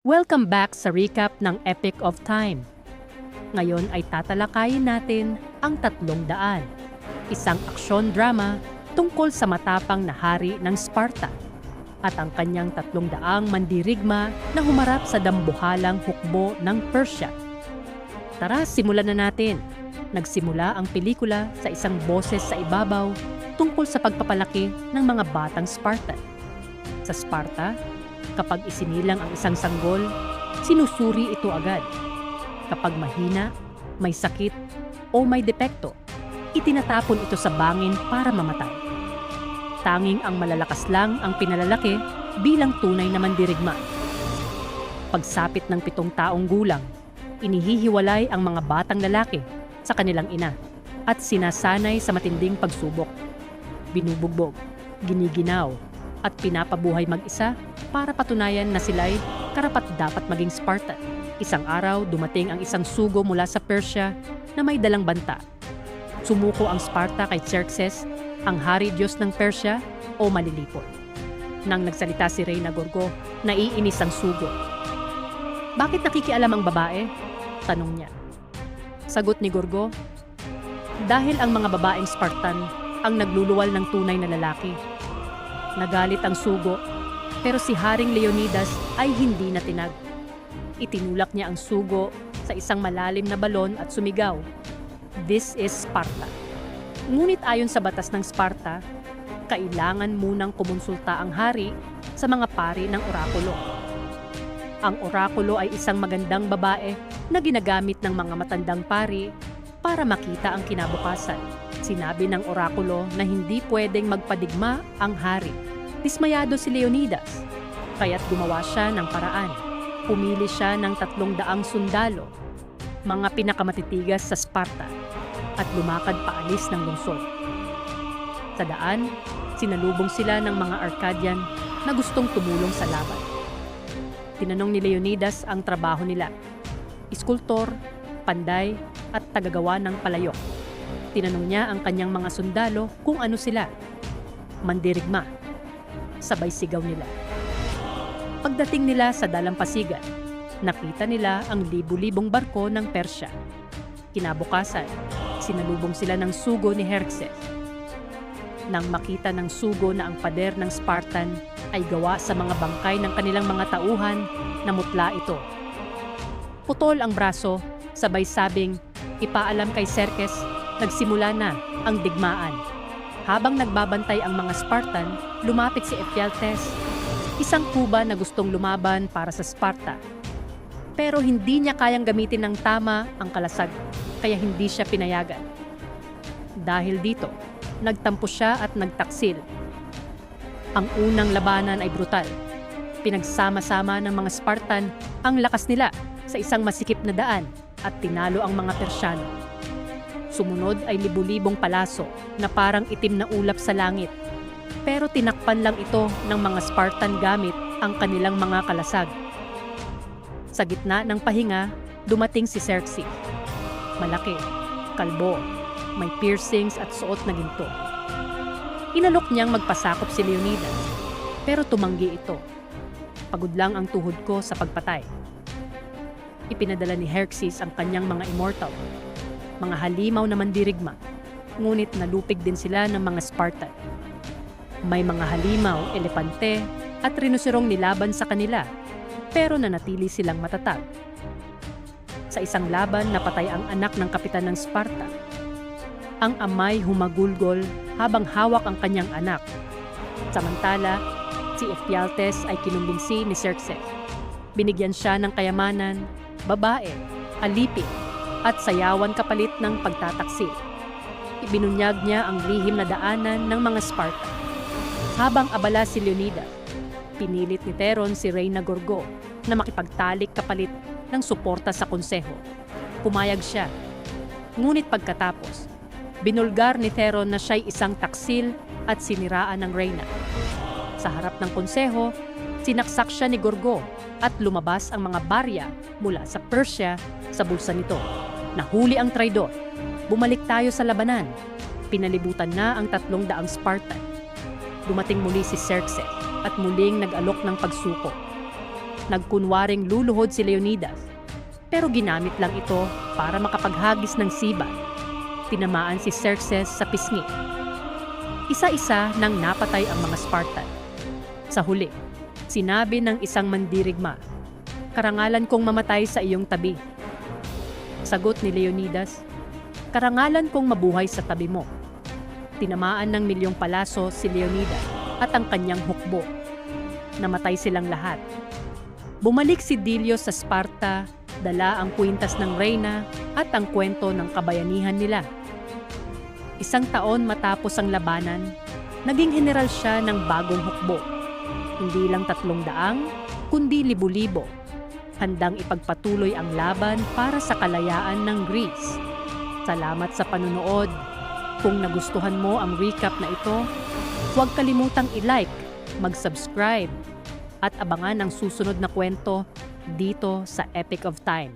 Welcome back sa recap ng Epic of Time. Ngayon ay tatalakayin natin ang 300, isang aksyon-drama tungkol sa matapang na hari ng Sparta at ang kanyang 300 mandirigma na humarap sa dambuhalang hukbo ng Persia. Tara, simulan na natin. Nagsimula ang pelikula sa isang boses sa ibabaw tungkol sa pagpapalaki ng mga batang Spartan. Sa Sparta, kapag isinilang ang isang sanggol, sinusuri ito agad. Kapag mahina, may sakit, o may depekto, itinatapon ito sa bangin para mamatay. Tanging ang malalakas lang ang pinalalaki bilang tunay na mandirigma. Pagsapit ng 7 taong gulang, inihihiwalay ang mga batang lalaki sa kanilang ina at sinasanay sa matinding pagsubok. Binubugbog, giniginaw, at pinapabuhay mag-isa para patunayan na sila'y karapat-dapat maging Spartan. Isang araw, dumating ang isang sugo mula sa Persia na may dalang banta. Sumuko ang Sparta kay Xerxes, ang hari-diyos ng Persia o malilipol. Nang nagsalita si Reyna Gorgo, naiinis ang sugo. "Bakit nakikialam ang babae?" tanong niya. Sagot ni Gorgo, "Dahil ang mga babaeng Spartan ang nagluluwal ng tunay na lalaki." Nagalit ang sugo, pero si Haring Leonidas ay hindi natinag. Itinulak niya ang sugo sa isang malalim na balon at sumigaw, "This is Sparta." Ngunit ayon sa batas ng Sparta, kailangan munang kumonsulta ang hari sa mga pari ng orakulo. Ang orakulo ay isang magandang babae na ginagamit ng mga matandang pari para makita ang kinabukasan. Sinabi ng orakulo na hindi pwedeng magpadigma ang hari. Dismayado si Leonidas, kaya't gumawa siya ng paraan. Pumili siya ng 300 sundalo, mga pinakamatitigas sa Sparta, at lumakad paalis ng lungsod. Sa daan, sinalubong sila ng mga Arcadian na gustong tumulong sa laban. Tinanong ni Leonidas ang trabaho nila: iskultor, panday, at tagagawa ng palayok. Tinanong niya ang kanyang mga sundalo kung ano sila. Mandirigma. Sabay sigaw nila. Pagdating nila sa dalampasigan, nakita nila ang libu-libong barko ng Persya. Kinabukasan, sinalubong sila ng sugo ni Xerxes. Nang makita ng sugo na ang pader ng Spartan ay gawa sa mga bangkay ng kanilang mga tauhan, namutla ito. Putol ang braso, sabay sabing, ipaalam kay Xerxes, nagsimula na ang digmaan. Habang nagbabantay ang mga Spartan, lumapit si Ephialtes, isang kuba na gustong lumaban para sa Sparta. Pero hindi niya kayang gamitin ng tama ang kalasag, kaya hindi siya pinayagan. Dahil dito, nagtampo siya at nagtaksil. Ang unang labanan ay brutal. Pinagsama-sama ng mga Spartan ang lakas nila sa isang masikip na daan at tinalo ang mga Persyano. Sumunod ay libu-libong palaso na parang itim na ulap sa langit. Pero tinakpan lang ito ng mga Spartan gamit ang kanilang mga kalasag. Sa gitna ng pahinga, dumating si Xerxes. Malaki, kalbo, may piercings at suot na ginto. Inalok niyang magpasakop si Leonidas, pero tumanggi ito. "Pagod lang ang tuhod ko sa pagpatay." Ipinadala ni Xerxes ang kanyang mga immortal, mga halimaw na mandirigma, ngunit nalupig din sila ng mga Spartan. May mga halimaw, elepante, at rinoserong nilaban sa kanila, pero nanatili silang matatag. Sa isang laban, napatay ang anak ng kapitan ng Sparta. Ang amay humagulgol habang hawak ang kanyang anak. Samantala, si Ephialtes ay kinumbinsi ni Xerxes. Binigyan siya ng kayamanan, babae, alipin, at sayawan kapalit ng pagtataksil. Ibinunyag niya ang lihim na daanan ng mga Sparta. Habang abala si Leonidas, pinilit ni Theron si Reyna Gorgo na makipagtalik kapalit ng suporta sa konseho. Pumayag siya. Ngunit pagkatapos, binulgar ni Theron na siya'y isang taksil at siniraan ng Reyna. Sa harap ng konseho, sinaksak siya ni Gorgo at lumabas ang mga barya mula sa Persia sa bulsa nito. Nahuli ang traidor. Bumalik tayo sa labanan. Pinalibutan na ang 300 Spartan. Dumating muli si Xerxes at muling nag-alok ng pagsuko. nagkunwaring luluhod si Leonidas. Pero ginamit lang ito para makapaghagis ng sibat. Tinamaan si Xerxes sa pisngi. Isa-isa nang napatay ang mga Spartan. Sa huli, sinabi ng isang mandirigma, "Karangalan kong mamatay sa iyong tabi." Sagot ni Leonidas, "Karangalan kong mabuhay sa tabi mo." Tinamaan ng milyong palaso si Leonidas at ang kanyang hukbo. Namatay silang lahat. Bumalik si Dilios sa Sparta, dala ang kwintas ng reyna at ang kwento ng kabayanihan nila. 1 taon matapos ang labanan, naging general siya ng bagong hukbo. Hindi lang 300, kundi libo-libo. Handang ipagpatuloy ang laban para sa kalayaan ng Greece. Salamat sa panunood. Kung nagustuhan mo ang recap na ito, huwag kalimutang i-like, mag-subscribe, at abangan ang susunod na kwento dito sa Epic of Time.